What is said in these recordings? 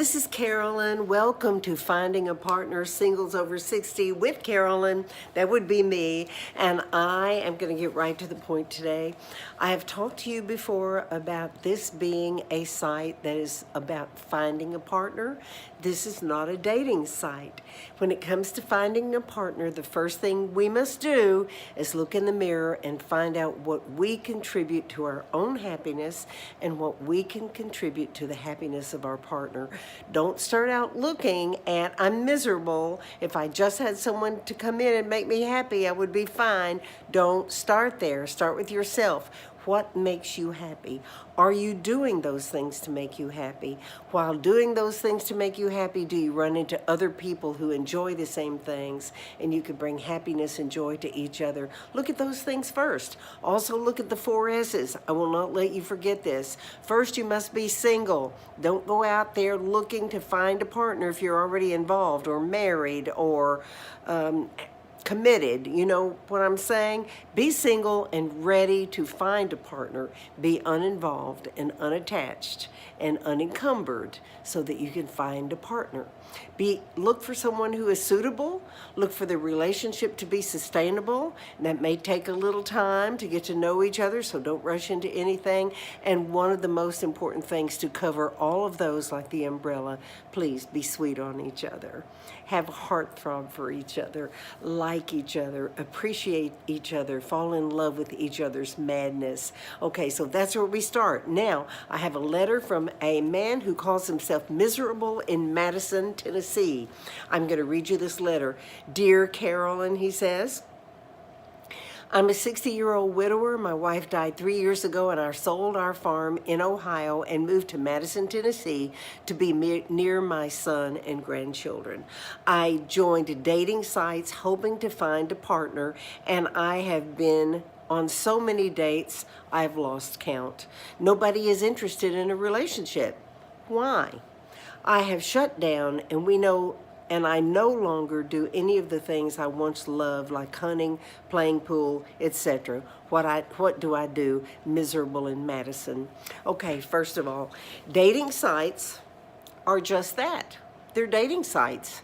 this is Carolyn. Welcome to Finding a Partner Singles Over 60 with Carolyn. That would be me. And I am going to get right to the point today. I have talked to you before about this being a site that is about finding a partner. This is not a dating site. When it comes to finding a partner, the first thing we must do is look in the mirror and find out what we contribute to our own happiness and what we can contribute to the happiness of our partner. Don't start out looking at, I'm miserable. If I just had someone to come in and make me happy, I would be fine. Don't start there. Start with yourself. What makes you happy? Are you doing those things to make you happy? While doing those things to make you happy, do you run into other people who enjoy the same things and you can bring happiness and joy to each other? Look at those things first. Also look at the 4 S's. I will not let you forget this. First, you must be single. Don't go out there looking to find a partner if you're already involved or married or committed. You know what I'm saying? Be single and ready to find a partner. Be uninvolved and unattached and unencumbered so that you can find a partner. Look for someone who is suitable. Look for the relationship to be sustainable. And that may take a little time to get to know each other, so don't rush into anything. And one of the most important things to cover all of those like the umbrella, please be sweet on each other. Have a heartthrob for each other. Like each other. Appreciate each other. Fall in love with each other's madness. Okay, so that's where we start. Now, I have a letter from a man who calls himself Miserable in Madison, Tennessee. I'm going to read you this letter. Dear Carolyn, he says, I'm a 60-year-old widower. My wife died 3 years ago, and I sold our farm in Ohio and moved to Madison, Tennessee to be near my son and grandchildren. I joined dating sites hoping to find a partner, and I have been on so many dates, I've lost count. Nobody is interested in a relationship. Why? I have shut down, and I no longer do any of the things I once loved, like hunting, playing pool, etc. What do I do? Miserable in Madison. Okay, first of all, dating sites are just that. They're dating sites.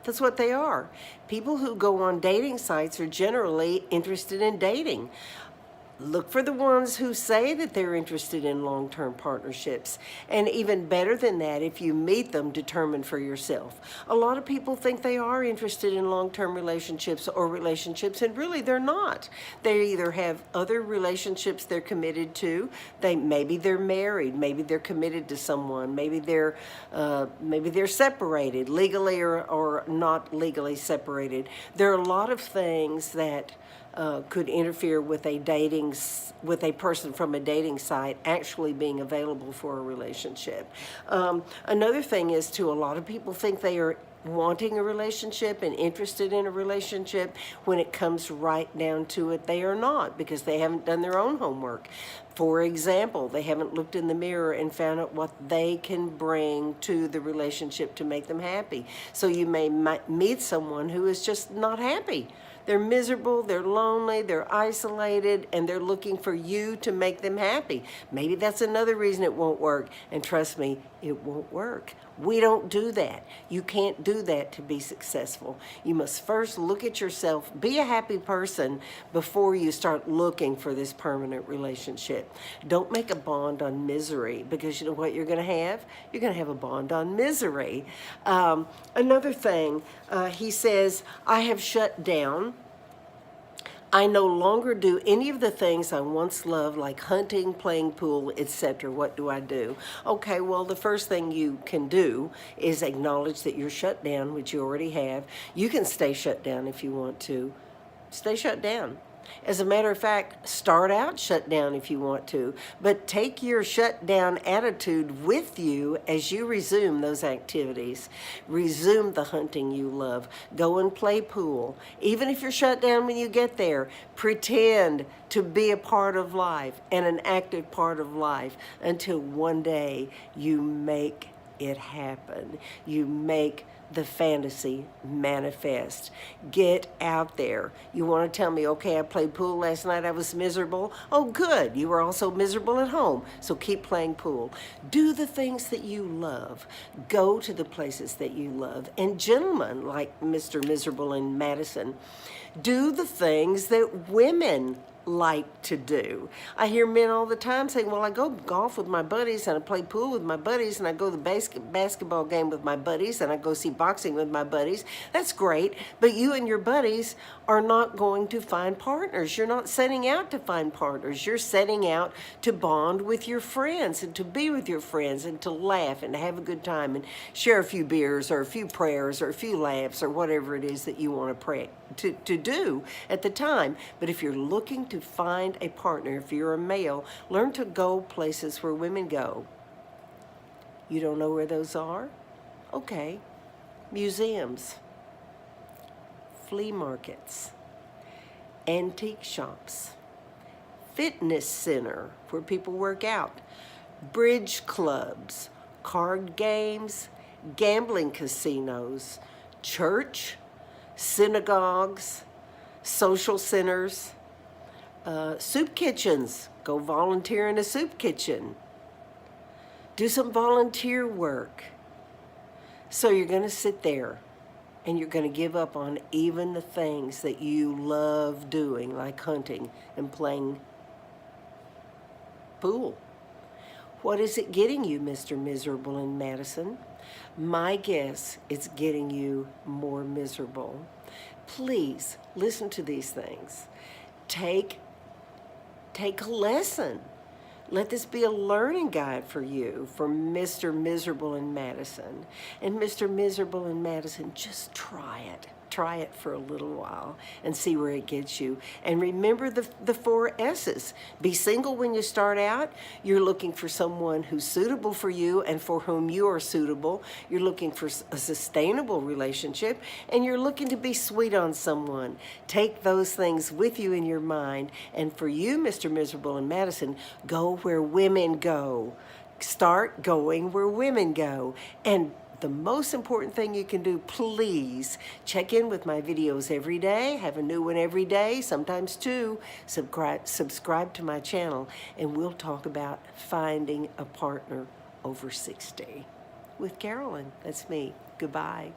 That's what they are. People who go on dating sites are generally interested in dating. Look for the ones who say that they're interested in long-term partnerships. And even better than that, if you meet them, determine for yourself. A lot of people think they are interested in long-term relationships or relationships, and really they're not. They either have other relationships they're committed to. Maybe they're married. Maybe they're committed to someone. Maybe they're separated, legally or not legally separated. There are a lot of things that could interfere with a person from a dating site actually being available for a relationship. Another thing is too, a lot of people think they are wanting a relationship and interested in a relationship. When it comes right down to it, they are not, because they haven't done their own homework. For example, they haven't looked in the mirror and found out what they can bring to the relationship to make them happy. So you may meet someone who is just not happy. They're miserable, they're lonely, they're isolated, and they're looking for you to make them happy. Maybe that's another reason it won't work. And trust me, it won't work. We don't do that. You can't do that to be successful. You must first look at yourself, be a happy person before you start looking for this permanent relationship. Don't make a bond on misery, because you know what you're going to have? You're going to have a bond on misery. Another thing, he says, I have shut down. I no longer do any of the things I once loved, like hunting, playing pool, etc. What do I do? Okay, well, the first thing you can do is acknowledge that you're shut down, which you already have. You can stay shut down if you want to. Stay shut down. As a matter of fact, start out shut down if you want to, but take your shut down attitude with you as you resume those activities. Resume the hunting you love. Go and play pool. Even if you're shut down when you get there, pretend to be a part of life and an active part of life until one day you make it happen. You make the fantasy manifest. Get out there. You want to tell me, okay, I played pool last night, I was miserable. Oh, good. You were also miserable at home. So keep playing pool. Do the things that you love. Go to the places that you love. And gentlemen like Mr. Miserable in Madison, do the things that women like to do. I hear men all the time saying, well, I go golf with my buddies and I play pool with my buddies and I go to the basketball game with my buddies and I go see boxing with my buddies. That's great, but you and your buddies are not going to find partners. You're not setting out to find partners. You're setting out to bond with your friends and to be with your friends and to laugh and to have a good time and share a few beers or a few prayers or a few laughs or whatever it is that you want to pray to do at the time. But if you're looking to find a partner, if you're a male, learn to go places where women go. You don't know where those are? Okay. Museums, flea markets, antique shops, fitness center where people work out, bridge clubs, card games, gambling casinos, church, synagogues, social centers, soup kitchens. Go volunteer in a soup kitchen. Do some volunteer work. So you're going to sit there and you're going to give up on even the things that you love doing, like hunting and playing pool. What is it getting you, Mr. Miserable in Madison? My guess, it's getting you more miserable. Please listen to these things. Take a lesson. Let this be a learning guide for you from Mr. Miserable in Madison. And Mr. Miserable in Madison, just try it. Try it for a little while and see where it gets you. And remember the 4 S's. Be single when you start out. You're looking for someone who's suitable for you and for whom you are suitable. You're looking for a sustainable relationship, and you're looking to be sweet on someone. Take those things with you in your mind. And for you, Mr. Miserable in Madison, go where women go. Start going where women go. And the most important thing you can do, please check in with my videos every day. Have a new one every day, sometimes 2. Subscribe to my channel, and we'll talk about finding a partner over 60. With Carolyn, that's me. Goodbye.